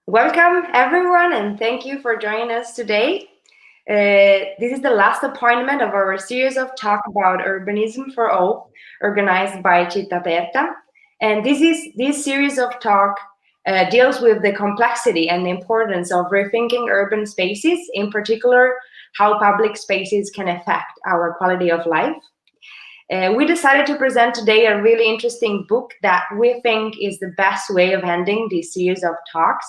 Welcome, everyone, and thank you for joining us today. This is the last appointment of our series of talk about urbanism for all, organized by Cittàperta. And this series of talk deals with the complexity and the importance of rethinking urban spaces, in particular, how public spaces can affect our quality of life. We decided to present today a really interesting book that we think is the best way of ending this series of talks.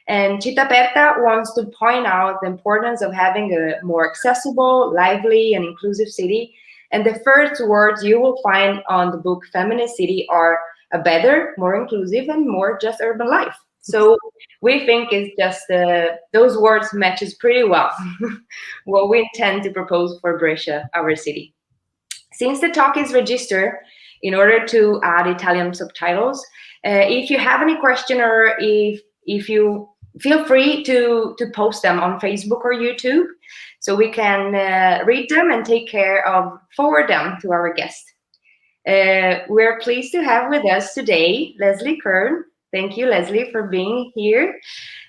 And Cittàperta wants to point out the importance of having a more accessible, lively, and inclusive city. And the first words you will find on the book Feminist City are a better, more inclusive, and more just urban life. So we think it's just those words matches pretty well what we intend to propose for Brescia, our city. Since the talk is registered, in order to add Italian subtitles, if you have any question or if you feel free to post them on Facebook or YouTube, so we can read them and take care of forward them to our guest. We're pleased to have with us today Leslie Kern. Thank you, Leslie, for being here.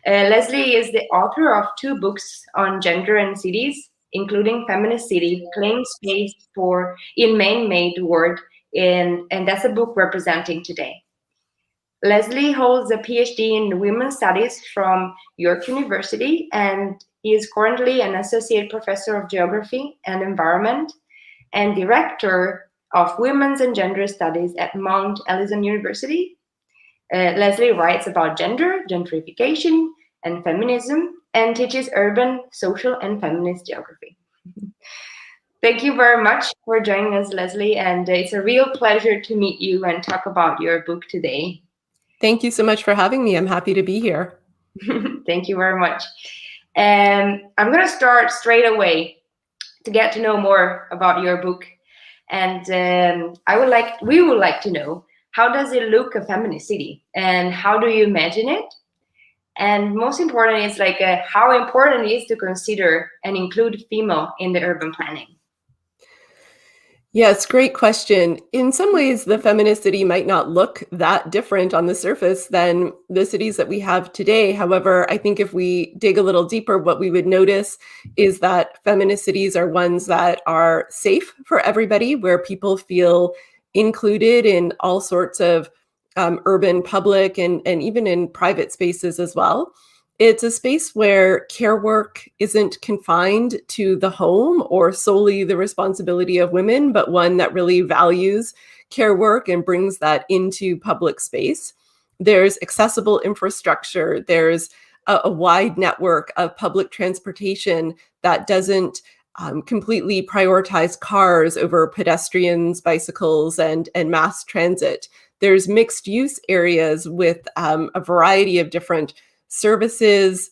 Leslie is the author of 2 books on gender and cities, including Feminist City, Claim Space for in Man-Made World, and that's a book we're presenting today. Leslie holds a PhD in Women's Studies from York University, and he is currently an Associate Professor of Geography and Environment and Director of Women's and Gender Studies at Mount Allison University. Leslie writes about gender, gentrification, and feminism, and teaches urban, social, and feminist geography. Thank you very much for joining us, Leslie, and it's a real pleasure to meet you and talk about your book today. Thank you so much for having me. I'm happy to be here. Thank you very much. I'm going to start straight away to get to know more about your book. And we would like to know, how does it look, a feminist city? And how do you imagine it? And most important is how important it is to consider and include female in the urban planning. Yes, great question. In some ways, the feminist city might not look that different on the surface than the cities that we have today. However, I think if we dig a little deeper, what we would notice is that feminist cities are ones that are safe for everybody, where people feel included in all sorts of urban, public, and even in private spaces as well. It's a space where care work isn't confined to the home or solely the responsibility of women, but one that really values care work and brings that into public space. There's accessible infrastructure. There's a wide network of public transportation that doesn't completely prioritize cars over pedestrians, bicycles, and mass transit. There's mixed use areas with a variety of different services,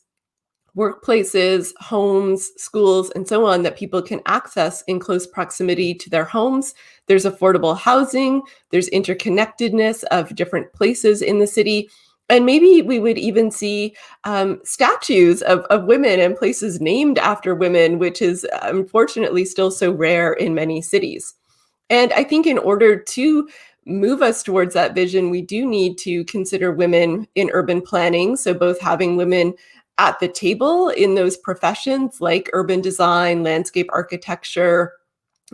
workplaces, homes, schools, and so on that people can access in close proximity to their homes. There's affordable housing, there's interconnectedness of different places in the city. And maybe we would even see statues of women and places named after women, which is unfortunately still so rare in many cities. And I think in order to move us towards that vision, we do need to consider women in urban planning. So both having women at the table in those professions like urban design, landscape architecture,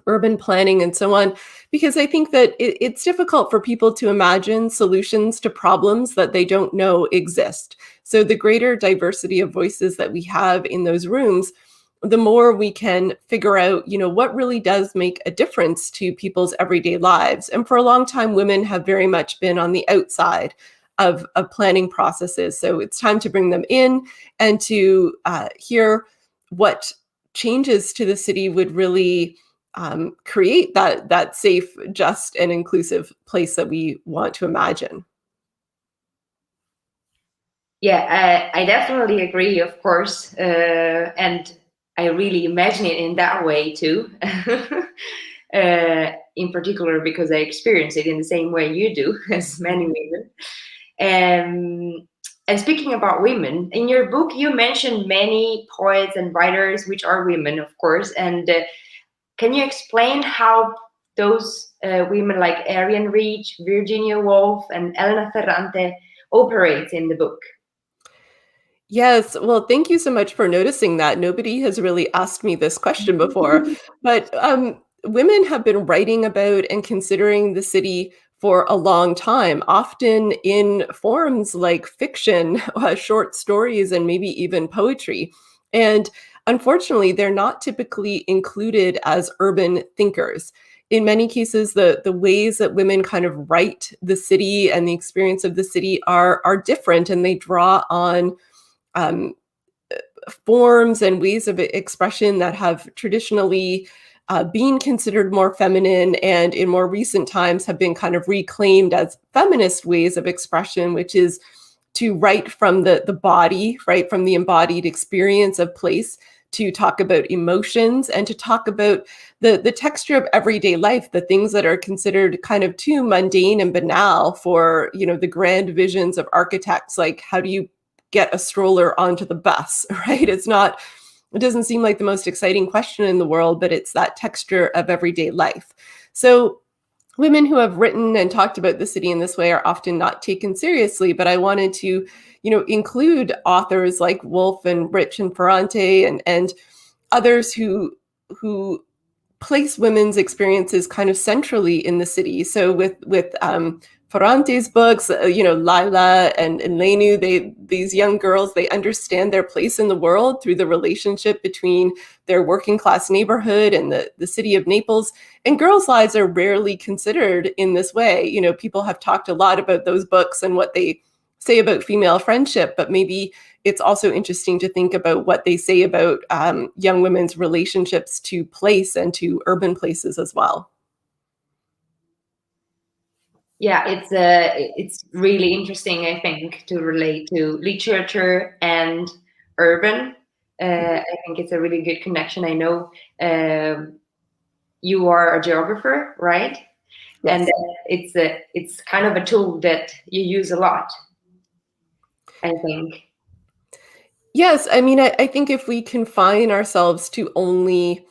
urban planning, and so on, because I think that it's difficult for people to imagine solutions to problems that they don't know exist. So the greater diversity of voices that we have in those rooms, the more we can figure out, what really does make a difference to people's everyday lives. And for a long time, women have very much been on the outside of planning processes. So it's time to bring them in and to hear what changes to the city would really create that safe, just, and inclusive place that we want to imagine. Yeah, I definitely agree, of course. And I really imagine it in that way too. In particular, because I experience it in the same way you do, as many women. And speaking about women, in your book, you mentioned many poets and writers, which are women, of course. And can you explain how those women like Ariane Rich, Virginia Woolf, and Elena Ferrante operate in the book? Yes. Well, thank you so much for noticing that. Nobody has really asked me this question before, but women have been writing about and considering the city for a long time, often in forms like fiction, short stories, and maybe even poetry. And unfortunately, they're not typically included as urban thinkers. In many cases, the ways that women kind of write the city and the experience of the city are different, and they draw on um, forms and ways of expression that have traditionally been considered more feminine and in more recent times have been kind of reclaimed as feminist ways of expression, which is to write from the body, right, from the embodied experience of place, to talk about emotions and to talk about the texture of everyday life, the things that are considered kind of too mundane and banal for, the grand visions of architects, like how do you get a stroller onto the bus, right? It doesn't seem like the most exciting question in the world, but it's that texture of everyday life. So women who have written and talked about the city in this way are often not taken seriously, but I wanted to, include authors like Woolf and Rich and Ferrante and others who place women's experiences kind of centrally in the city. So with Ferrante's books, Lila and Lenu, these young girls, they understand their place in the world through the relationship between their working class neighborhood and the city of Naples. And girls' lives are rarely considered in this way. People have talked a lot about those books and what they say about female friendship, but maybe it's also interesting to think about what they say about young women's relationships to place and to urban places as well. Yeah, it's really interesting, I think, to relate to literature and urban. I think it's a really good connection. I know you are a geographer, right? Yes. And it's kind of a tool that you use a lot, I think. Yes, I mean, I think if we confine ourselves to only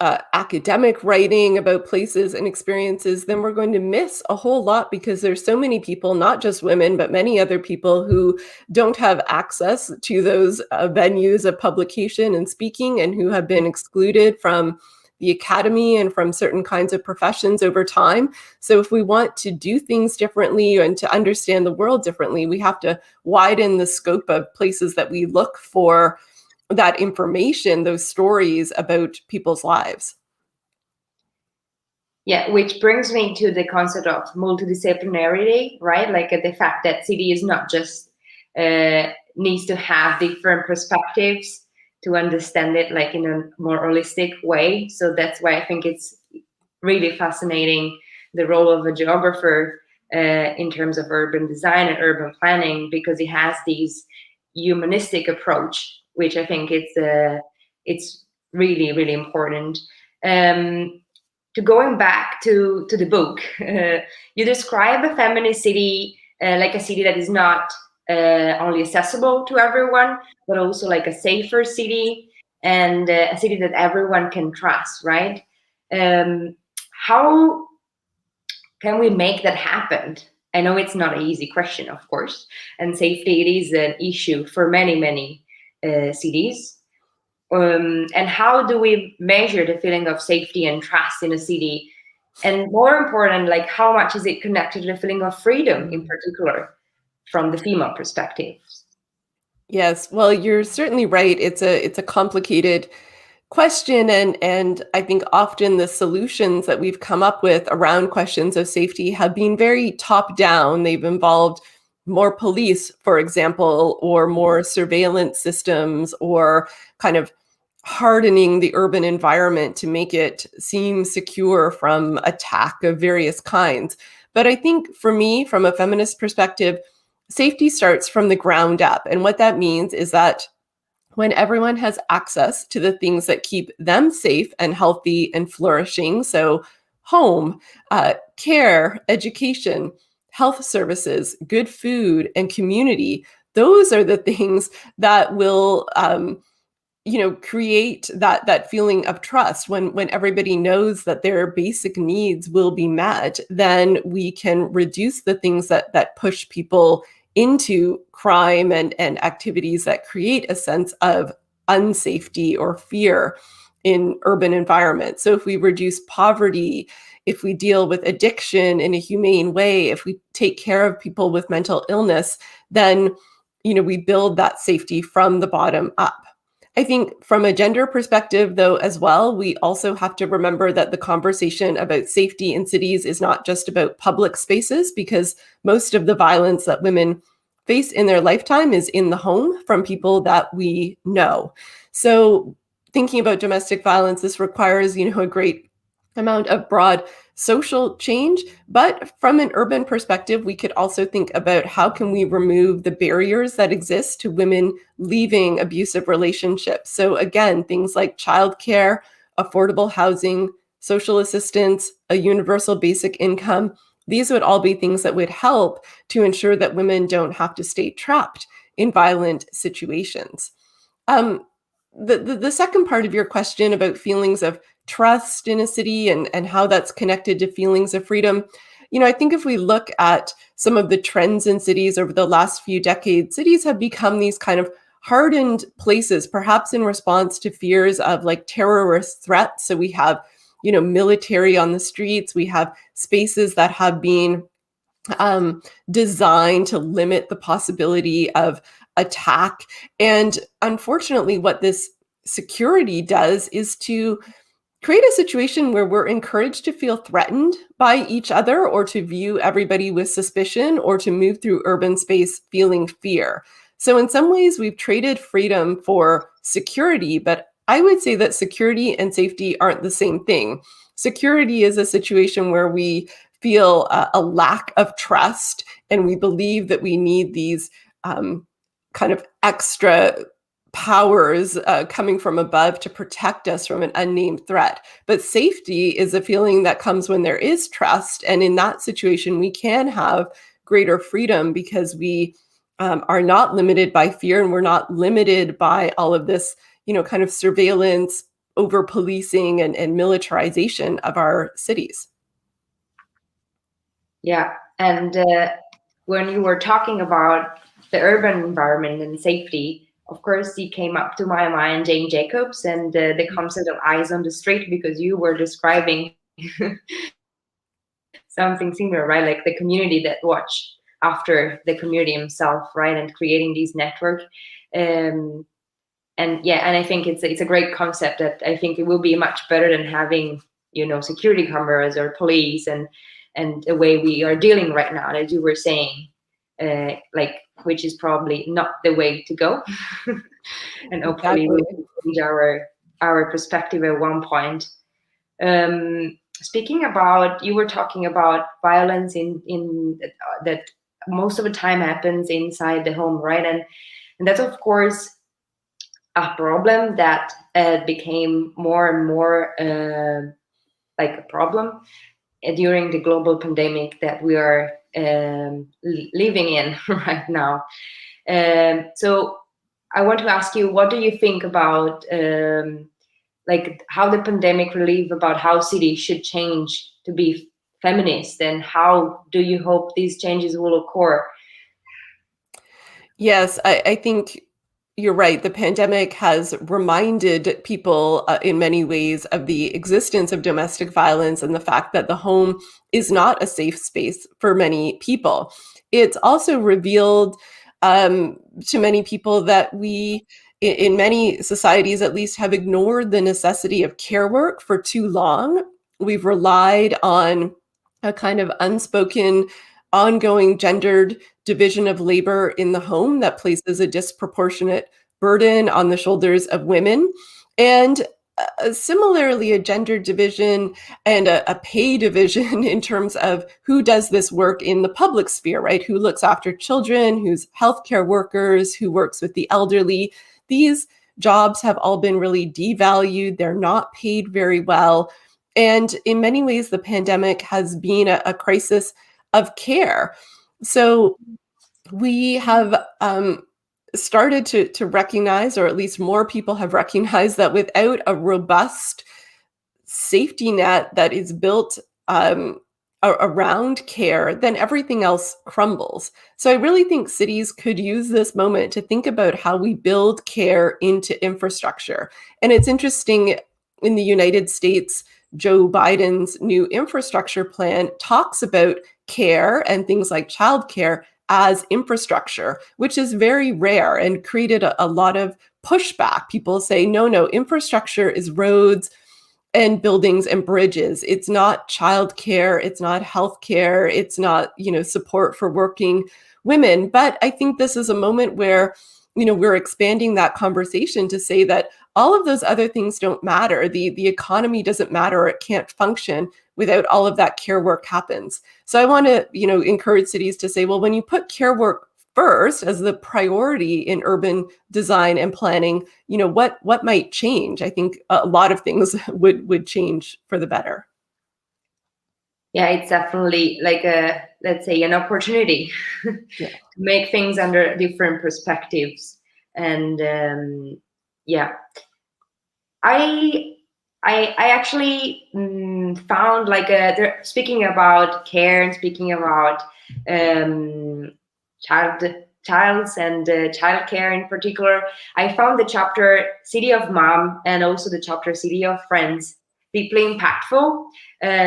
academic writing about places and experiences, then we're going to miss a whole lot because there's so many people, not just women, but many other people who don't have access to those venues of publication and speaking and who have been excluded from the academy and from certain kinds of professions over time. So if we want to do things differently and to understand the world differently, we have to widen the scope of places that we look for that information, those stories about people's lives. Yeah, which brings me to the concept of multidisciplinarity, right? Like the fact that city is not just needs to have different perspectives to understand it like in a more holistic way. So that's why I think it's really fascinating the role of a geographer in terms of urban design and urban planning, because it has these humanistic approach, which I think it's really really important. To going back to the book, you describe a feminist city like a city that is not only accessible to everyone, but also like a safer city and a city that everyone can trust, right? How can we make that happen? I know it's not an easy question, of course, and safety it is an issue for many cities. And how do we measure the feeling of safety and trust in a city? And more important, like how much is it connected to the feeling of freedom in particular from the female perspective? Yes, well, you're certainly right. It's a complicated question, and I think often the solutions that we've come up with around questions of safety have been very top down. They've involved more police, for example, or more surveillance systems, or kind of hardening the urban environment to make it seem secure from attack of various kinds. But I think for me, from a feminist perspective, safety starts from the ground up. And what that means is that when everyone has access to the things that keep them safe and healthy and flourishing, so home, care, education, health services, good food, and community, those are the things that will create that feeling of trust. When everybody knows that their basic needs will be met, then we can reduce the things that push people into crime and activities that create a sense of unsafety or fear in urban environments. So if we reduce poverty, if we deal with addiction in a humane way, if we take care of people with mental illness, then we build that safety from the bottom up. I think from a gender perspective, though, as well, we also have to remember that the conversation about safety in cities is not just about public spaces, because most of the violence that women face in their lifetime is in the home from people that we know. So thinking about domestic violence, this requires, a great amount of broad social change. But from an urban perspective, we could also think about how can we remove the barriers that exist to women leaving abusive relationships. So again, things like childcare, affordable housing, social assistance, a universal basic income. These would all be things that would help to ensure that women don't have to stay trapped in violent situations. Um, the second part of your question about feelings of trust in a city and how that's connected to feelings of freedom, I think if we look at some of the trends in cities over the last few decades, cities have become these kind of hardened places, perhaps in response to fears of like terrorist threats. So we have, military on the streets, we have spaces that have been designed to limit the possibility of attack. And unfortunately, what this security does is to create a situation where we're encouraged to feel threatened by each other or to view everybody with suspicion or to move through urban space feeling fear. So in some ways, we've traded freedom for security, but I would say that security and safety aren't the same thing. Security is a situation where we feel a lack of trust and we believe that we need these kind of extra powers coming from above to protect us from an unnamed threat. But safety is a feeling that comes when there is trust. And in that situation, we can have greater freedom because we are not limited by fear and we're not limited by all of this, kind of surveillance, over policing and militarization of our cities. Yeah. And when you were talking about the urban environment and safety, of course, he came up to my mind, Jane Jacobs, and the concept of eyes on the street, because you were describing something similar, right? Like the community that watch after the community himself, right? And creating these network. And yeah, and I think it's a great concept that I think it will be much better than having, security cameras or police and the way we are dealing right now, as you were saying, which is probably not the way to go. And hopefully Exactly. we can change our perspective at one point. Speaking about, you were talking about violence in that most of the time happens inside the home, right? And that's of course a problem that became more and more like a problem during the global pandemic that we are living in right now. So I want to ask you, what do you think about like how the pandemic relieved about how cities should change to be feminist, and how do you hope these changes will occur? Yes, I think you're right. The pandemic has reminded people in many ways of the existence of domestic violence and the fact that the home is not a safe space for many people. It's also revealed to many people that we, in many societies at least, have ignored the necessity of care work for too long. We've relied on a kind of unspoken, ongoing gendered division of labor in the home that places a disproportionate burden on the shoulders of women. And similarly, a gender division and a pay division in terms of who does this work in the public sphere, right? Who looks after children, who's healthcare workers, who works with the elderly. These jobs have all been really devalued. They're not paid very well. And in many ways, the pandemic has been a crisis of care. So we have started to recognize, or at least more people have recognized, that without a robust safety net that is built around care, then everything else crumbles. So I really think cities could use this moment to think about how we build care into infrastructure. And it's interesting, in the United States, Joe Biden's new infrastructure plan talks about care and things like childcare as infrastructure, which is very rare and created a lot of pushback. People say, no, no, infrastructure is roads and buildings and bridges. It's not childcare, it's not healthcare, it's not, support for working women. But I think this is a moment where, we're expanding that conversation to say that all of those other things don't matter. The economy doesn't matter, or it can't function without all of that care work happens. So I want to, encourage cities to say, well, when you put care work first as the priority in urban design and planning, what might change? I think a lot of things would change for the better. Yeah, it's definitely like let's say an opportunity Yeah. to make things under different perspectives. And yeah, I actually found like speaking about care and speaking about childs and childcare in particular, I found the chapter City of Mom and also the chapter City of Friends deeply impactful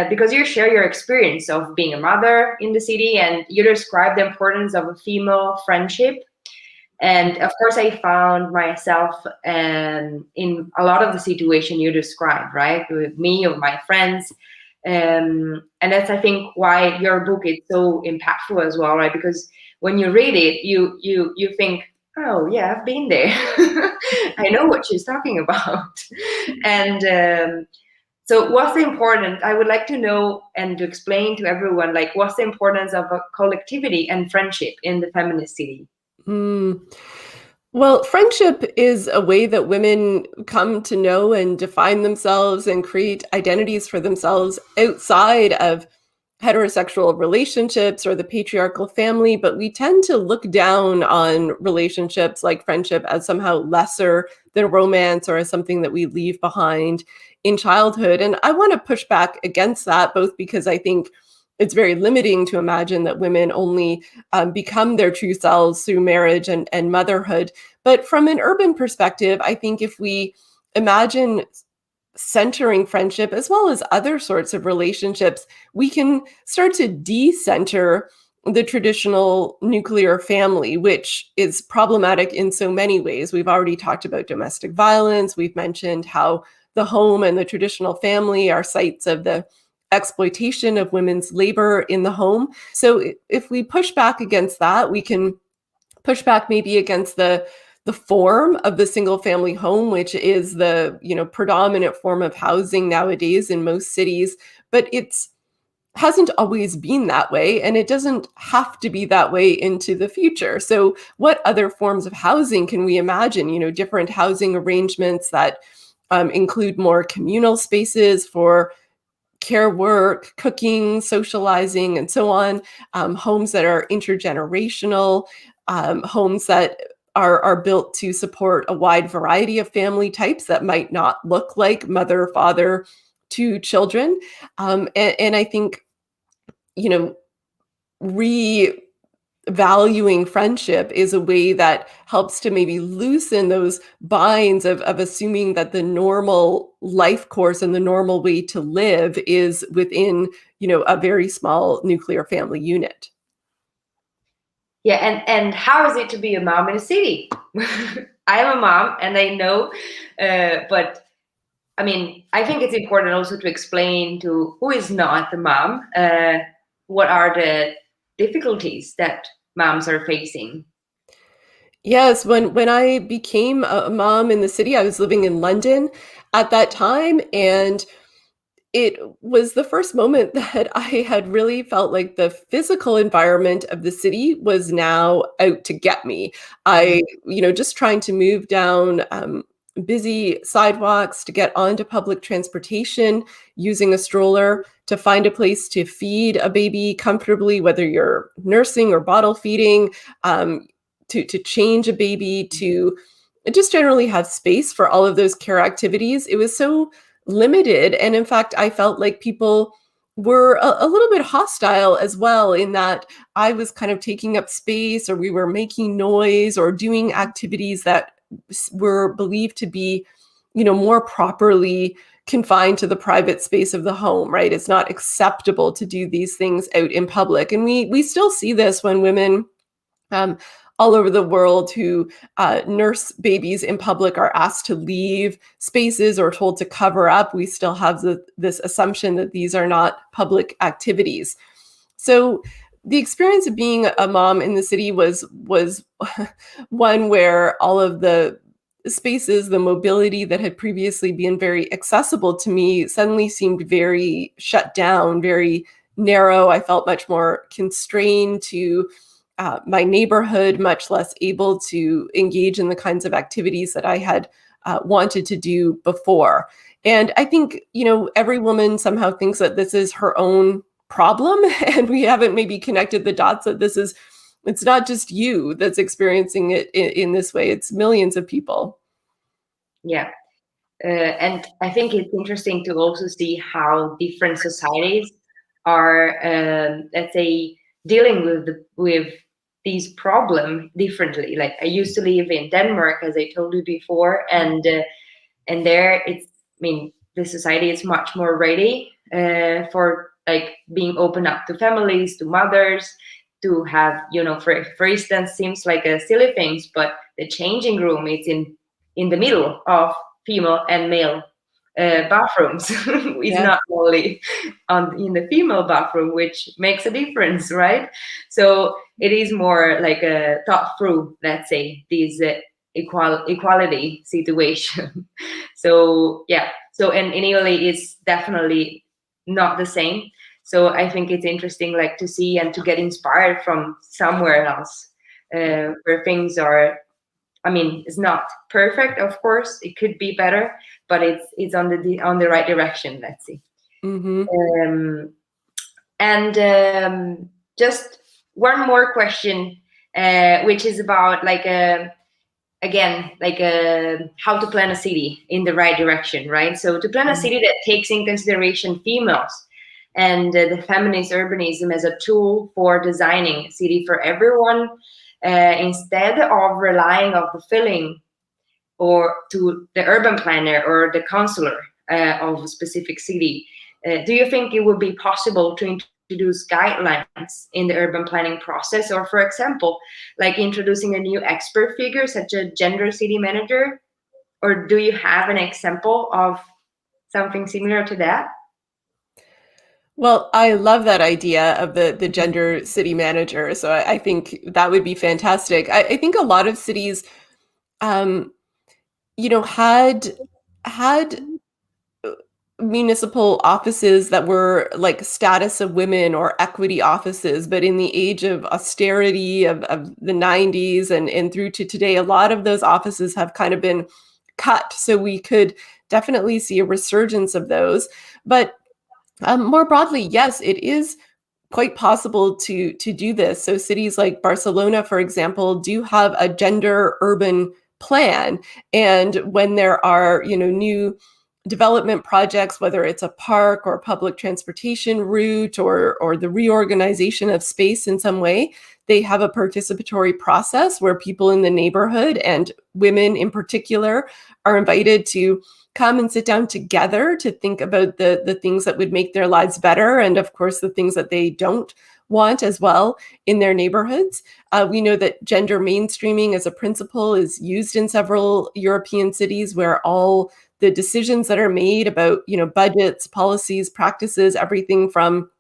because you share your experience of being a mother in the city, and you describe the importance of a female friendship. And of course, I found myself in a lot of the situation you described, right? With me or my friends. And that's, I think, why your book is so impactful as well, right? Because when you read it, you think, oh yeah, I've been there. I know what she's talking about. And so what's the important, I would like to know and to explain to everyone, like, what's the importance of a collectivity and friendship in the feminist city? Mm. Well, friendship is a way that women come to know and define themselves and create identities for themselves outside of heterosexual relationships or the patriarchal family, but we tend to look down on relationships like friendship as somehow lesser than romance or as something that we leave behind in childhood. And I want to push back against that, both because I think it's very limiting to imagine that women only become their true selves through marriage and motherhood. But from an urban perspective, I think if we imagine centering friendship as well as other sorts of relationships, we can start to decenter the traditional nuclear family, which is problematic in so many ways. We've already talked about domestic violence. We've mentioned how the home and the traditional family are sites of the exploitation of women's labor in the home. So if we push back against that, we can push back maybe against the form of the single family home, which is the predominant form of housing nowadays in most cities. But it's hasn't always been that way, and it doesn't have to be that way into the future. So what other forms of housing can we imagine? Different housing arrangements that include more communal spaces for care work, cooking, socializing, and so on. Homes that are intergenerational, homes that are built to support a wide variety of family types that might not look like mother, father, two children. And I think, revaluing friendship is a way that helps to maybe loosen those binds of assuming that the normal life course and the normal way to live is within, a very small nuclear family unit. Yeah, and how is it to be a mom in a city? I'm a mom, and I know, but I mean, I think it's important also to explain to who is not the mom, what are the difficulties that moms are facing. Yes, when I became a mom in the city, I was living in London at that time, and it was the first moment that I had really felt like the physical environment of the city was now out to get me. I, just trying to move down busy sidewalks to get onto public transportation, using a stroller to find a place to feed a baby comfortably, whether you're nursing or bottle feeding, to change a baby, to just generally have space for all of those care activities. It was so limited. And in fact, I felt like people were a little bit hostile as well, in that I was kind of taking up space, or we were making noise or doing activities that were believed to be, more properly confined to the private space of the home, right? It's not acceptable to do these things out in public. And we still see this when women um, all over the world who nurse babies in public are asked to leave spaces or told to cover up. We still have this assumption that these are not public activities. So the experience of being a mom in the city was one where all of the spaces, the mobility that had previously been very accessible to me, suddenly seemed very shut down, very narrow. I felt much more constrained to my neighborhood, much less able to engage in the kinds of activities that I had wanted to do before. And I think, every woman somehow thinks that this is her own problem. And we haven't maybe connected the dots that it's not just you that's experiencing it in this way, it's millions of people. Yeah. And I think it's interesting to also see how different societies are, let's say, dealing with these problem differently. Like, I used to live in Denmark, as I told you before, and there it's, I mean, the society is much more ready for like being open up to families, to mothers, to have, for instance, seems like a silly things, but the changing room is in the middle of female and male bathrooms. It's Yes. not only in the female bathroom, which makes a difference, right? So it is more like a thought through, let's say, this equality situation. So yeah, so and in Italy it's definitely not the same. So I think it's interesting, like, to see and to get inspired from somewhere else, where things are, I mean, it's not perfect, of course. It could be better, but it's on the right direction. Let's see. Mm-hmm. And just one more question, which is about like again, like how to plan a city in the right direction, right? So to plan a city that takes in consideration females and the feminist urbanism as a tool for designing a city for everyone, instead of relying on the feeling or to the urban planner or the counselor of a specific city. Do you think it would be possible to introduce guidelines in the urban planning process, or, for example, like introducing a new expert figure such as a gender city manager? Or do you have an example of something similar to that? Well, I love that idea of the gender city manager. So I think that would be fantastic. I think a lot of cities, um, had municipal offices that were like status of women or equity offices, but in the age of austerity of the 90s and through to today, a lot of those offices have kind of been cut. So we could definitely see a resurgence of those. But more broadly, yes, it is quite possible to do this. So cities like Barcelona, for example, do have a gender urban plan. And when there are, new development projects, whether it's a park or public transportation route or the reorganization of space in some way, they have a participatory process where people in the neighborhood, and women in particular, are invited to come and sit down together to think about the things that would make their lives better, and of course the things that they don't want as well in their neighborhoods. We know that gender mainstreaming as a principle is used in several European cities, where all the decisions that are made about, budgets, policies, practices, everything from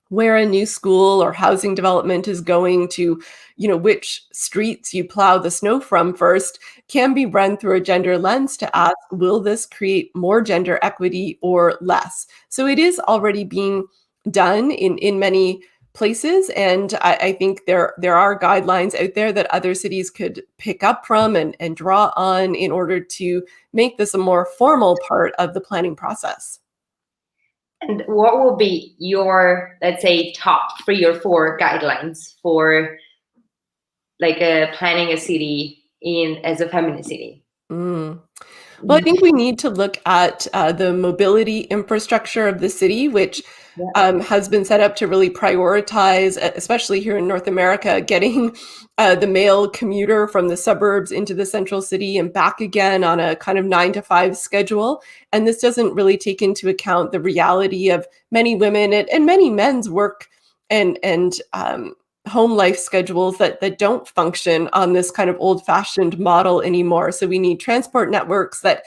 where a new school or housing development is going to, which streets you plow the snow from first, can be run through a gender lens to ask, will this create more gender equity or less? So it is already being done in many places. And I think there are guidelines out there that other cities could pick up from and draw on in order to make this a more formal part of the planning process. And what will be your, let's say, top 3 or 4 guidelines for like planning a city as a feminist city? Mm. Well, I think we need to look at the mobility infrastructure of the city, which has been set up to really prioritize, especially here in North America, getting the male commuter from the suburbs into the central city and back again on a kind of 9 to 5 schedule. And this doesn't really take into account the reality of many women and many men's work and home life schedules that don't function on this kind of old-fashioned model anymore. So we need transport networks that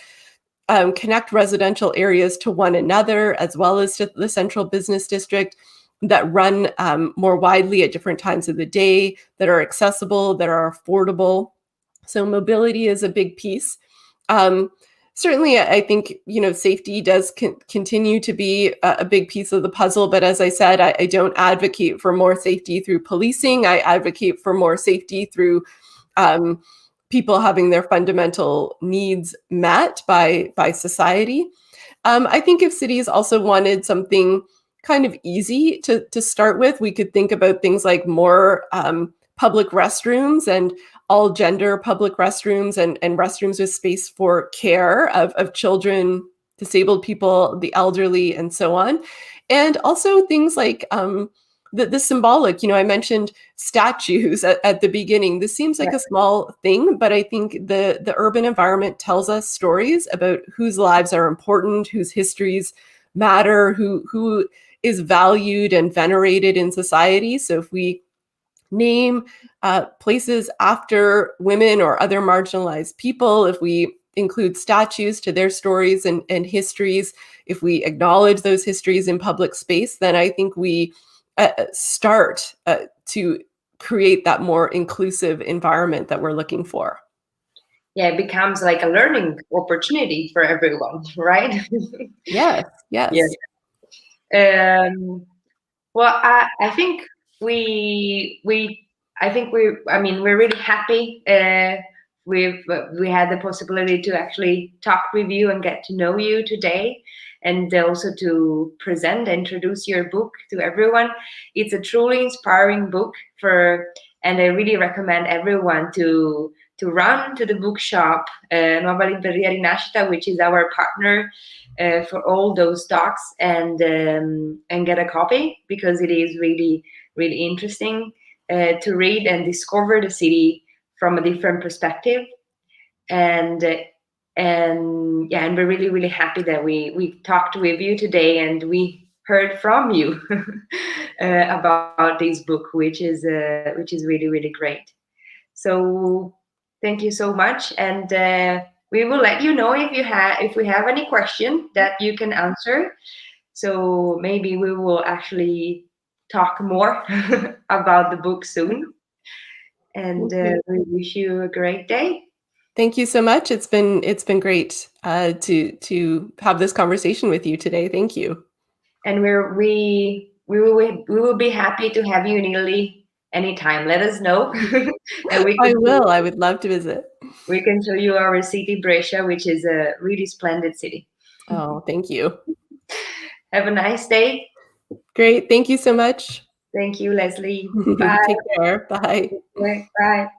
connect residential areas to one another, as well as to the central business district, that run more widely at different times of the day, that are accessible, that are affordable. So mobility is a big piece. Certainly, I think, safety does continue to be a big piece of the puzzle. But as I said, I don't advocate for more safety through policing. I advocate for more safety through people having their fundamental needs met by society. I think if cities also wanted something kind of easy to start with, we could think about things like more public restrooms and all gender public restrooms and restrooms with space for care of children, disabled people, the elderly, and so on. And also things like the symbolic, I mentioned statues at the beginning. This seems like a small thing, but I think the urban environment tells us stories about whose lives are important, whose histories matter, who is valued and venerated in society. So if we name places after women or other marginalized people, if we include statues to their stories and histories, if we acknowledge those histories in public space, then I think we start to create that more inclusive environment that we're looking for. Yeah, it becomes like a learning opportunity for everyone, right? Yes. Yeah. Well, I think we're really happy we had the possibility to actually talk with you and get to know you today, and also to present and introduce your book to everyone. It's a truly inspiring book and I really recommend everyone to run to the bookshop, Nuova Libreria Rinascita, which is our partner for all those talks, and get a copy, because it is really, really interesting to read and discover the city from a different perspective. And we're really, really happy that we talked with you today and we heard from you about this book, which is really, really great. So thank you so much, and we will let you know if we have any question that you can answer. So maybe we will actually talk more about the book soon. And we wish you a great day. Thank you so much. It's been great to have this conversation with you today. Thank you. And we will be happy to have you in Italy anytime. Let us know. And I will. I would love to visit. We can show you our city, Brescia, which is a really splendid city. Oh, thank you. Have a nice day. Great. Thank you so much. Thank you, Leslie. Bye. Take care. Bye. Bye.